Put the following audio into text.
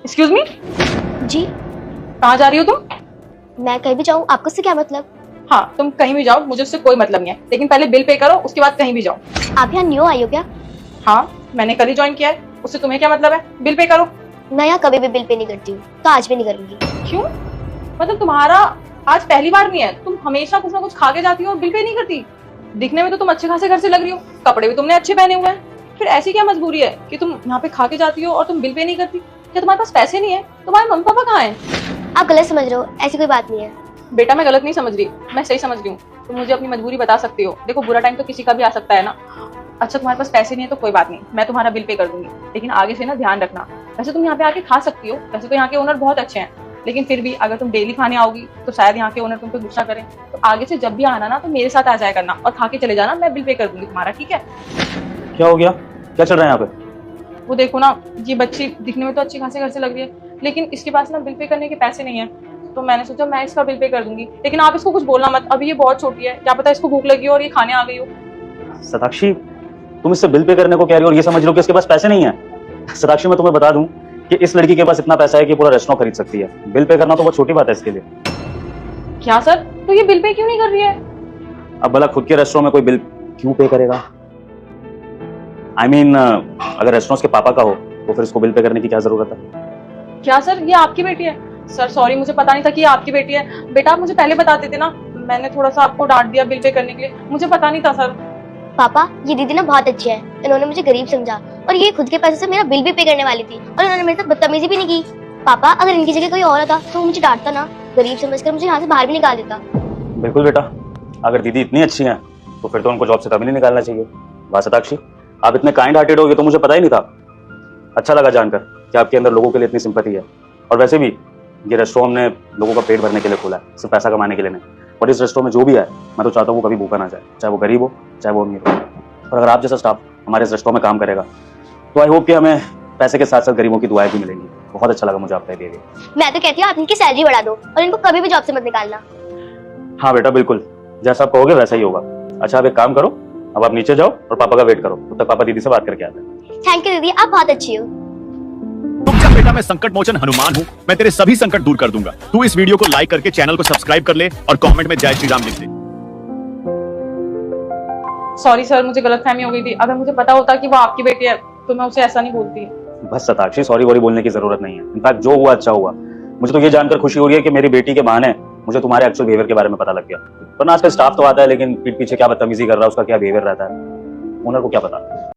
Excuse me, जी, कहाँ जा रही हो तुम? मैं कहीं भी जाऊँ आपको उससे क्या मतलब? हाँ, तुम कहीं भी जाओ, मुझे उससे कोई मतलब नहीं है, लेकिन पहले बिल पे करो, उसके बाद कहीं भी जाओ। आप यहाँ न्यू आई हो क्या? हाँ, मैंने कल ही ज्वाइन किया है, उससे तुम्हें क्या मतलब है? बिल पे करो। मैं यहाँ कभी भी बिल पे नहीं करती हूँ, तो आज भी नहीं करूंगी। क्यों? मतलब तुम्हारा आज पहली बार नहीं है, तुम हमेशा कुछ ना कुछ खा के जाती हो और बिल पे नहीं करती। दिखने में तो तुम अच्छे खासे घर से लग रही हो, कपड़े भी तुमने अच्छे पहने हुए हैं, फिर ऐसी क्या मजबूरी है कि तुम यहाँ पे खा के जाती हो और तुम बिल पे नहीं करती? क्या तुम्हारे पास पैसे नहीं है? तुम्हारे मम्मी पापा कहाँ हैं? आप गलत समझ रहे हो, ऐसी कोई बात नहीं है। बेटा, मैं गलत नहीं समझ रही, मैं सही समझ रही हूँ। तुम मुझे अपनी मजबूरी बता सकती हो। देखो, बुरा टाइम तो किसी का भी आ सकता है ना। अच्छा, तुम्हारे पास पैसे नहीं है तो कोई बात नहीं, मैं तुम्हारा बिल पे कर दूंगी, लेकिन आगे से ना ध्यान रखना। वैसे तुम यहाँ पे आके खा सकती हो, वैसे तो यहाँ के ओनर बहुत अच्छे हैं, लेकिन फिर भी अगर तुम डेली खाने आओगी तो शायद यहाँ के ओनर तुम पे गुस्सा करें। तो आगे से जब भी आना ना तो मेरे साथ आ जाया करना और खा के चले जाना, मैं बिल पे कर दूंगी तुम्हारा, ठीक है? क्या हो गया? क्या चल रहा है यहाँ पे? वो देखो ना, ये बच्ची दिखने में तो अच्छी खासी घर से लग रही है, लेकिन इसके पास ना बिल पे करने के पैसे नहीं है। तो मैंने सोचा मैं इसका बिल पे कर दूंगी, लेकिन आप इसको कुछ बोलना मत, अभी ये बहुत छोटी है, क्या पता इसको भूख लगी हो और ये खाने आ गई हो। सताक्षी, तुम इससे बिल पे करने को कह रही हो और ये समझ लो कि इसके पास पैसे नहीं है। सताक्षी, मैं तुम्हें बता दूं कि इस लड़की के पास इतना पैसा है कि पूरा रेस्टोरेंट खरीद सकती है। बिल पे करना तो बहुत छोटी बात है इसके लिए। क्या सर? तो ये बिल पे क्यों नहीं कर रही है? अब भला खुद के रेस्टोरेंट में कोई बिल क्यों पे करेगा? अगर रेस्टोरेंट के पापा का हो तो फिर इसको बिल पे करने की क्या जरूरत है? क्या सर, ये आपकी बेटी है? सर सॉरी, मुझे पता नहीं था कि ये आपकी बेटी है। बेटा, आप मुझे पहले बता देते ना, मैंने थोड़ा सा आपको डांट दिया बिल पे करने के लिए, मुझे पता नहीं था सर। पापा, ये दीदी ना बहुत अच्छी है, इन्होंने मुझे गरीब समझा और ये खुद के पैसे से मेरा बिल भी पे करने वाली थी और इन्होंने मेरे साथ बदतमीजी भी नहीं की। पापा, अगर इनकी जगह कोई और होता तो मुझे डांटता ना, गरीब समझकर मुझे यहाँ से बाहर भी निकाल देता। बिल्कुल बेटा, अगर दीदी इतनी अच्छी हैं तो फिर तो उनको जॉब से कभी नहीं निकालना चाहिए। वाह सताक्षी, आप इतने काइंड हार्टेड हो, ये तो मुझे पता ही नहीं था। अच्छा लगा जानकर कि आपके अंदर लोगों के लिए इतनी सिंपैथी है। और वैसे भी ये रेस्टोरेंट ने लोगों का पेट भरने के लिए खोला है, सिर्फ पैसा कमाने के लिए नहीं। और इस रेस्टोरेंट में जो भी है, मैं तो चाहता हूँ वो कभी भूखा ना जाए, चाहे वो गरीब हो चाहे वो अमीर हो। और अगर आप जैसा स्टाफ हमारे इस रेस्टोरेंट में काम करेगा तो आई होप कि हमें पैसे के साथ साथ गरीबों की दुआएं भी मिलेंगी। बहुत अच्छा लगा मुझे आपका बिहेवियर। मैं तो कहती हूँ आप इनकी सैलरी बढ़ा दो और इनको कभी भी जॉब से मत निकालना। हाँ बेटा, बिल्कुल जैसा आप कहोगे वैसा ही होगा। अच्छा, आप एक काम करो, अब आप नीचे जाओ और पापा का वेट करो, तब तक पापा दीदी से बात करके आते हैं। थैंक यू दीदी, आप बहुत अच्छी हो। रुक जा बेटा, मैं संकट मोचन हनुमान हूँ, मैं तेरे सभी संकट दूर कर दूंगा। तू इस वीडियो को लाइक करके चैनल को सब्सक्राइब कर ले और कमेंट में जय श्री राम लिख दे। सॉरी सर, मुझे गलतफहमी हो गई थी। अगर मुझे पता होता कि वो आपकी बेटी है तो मैं उसे ऐसा नहीं बोलती। बस सताक्षी, सॉरी वॉरी बोलने की जरूरत नहीं है। इनफैक्ट जो हुआ अच्छा हुआ। मुझे तो ये जानकर खुशी हो रही है कि मेरी बेटी के बहाने मुझे तुम्हारे एक्चुअल बिहेवियर के बारे में पता लग गया। वरना आजकल स्टाफ तो आता है, लेकिन पीठ पीछे क्या बदतमीजी कर रहा है, उसका क्या बिहेवियर रहता है, ओनर को क्या पता।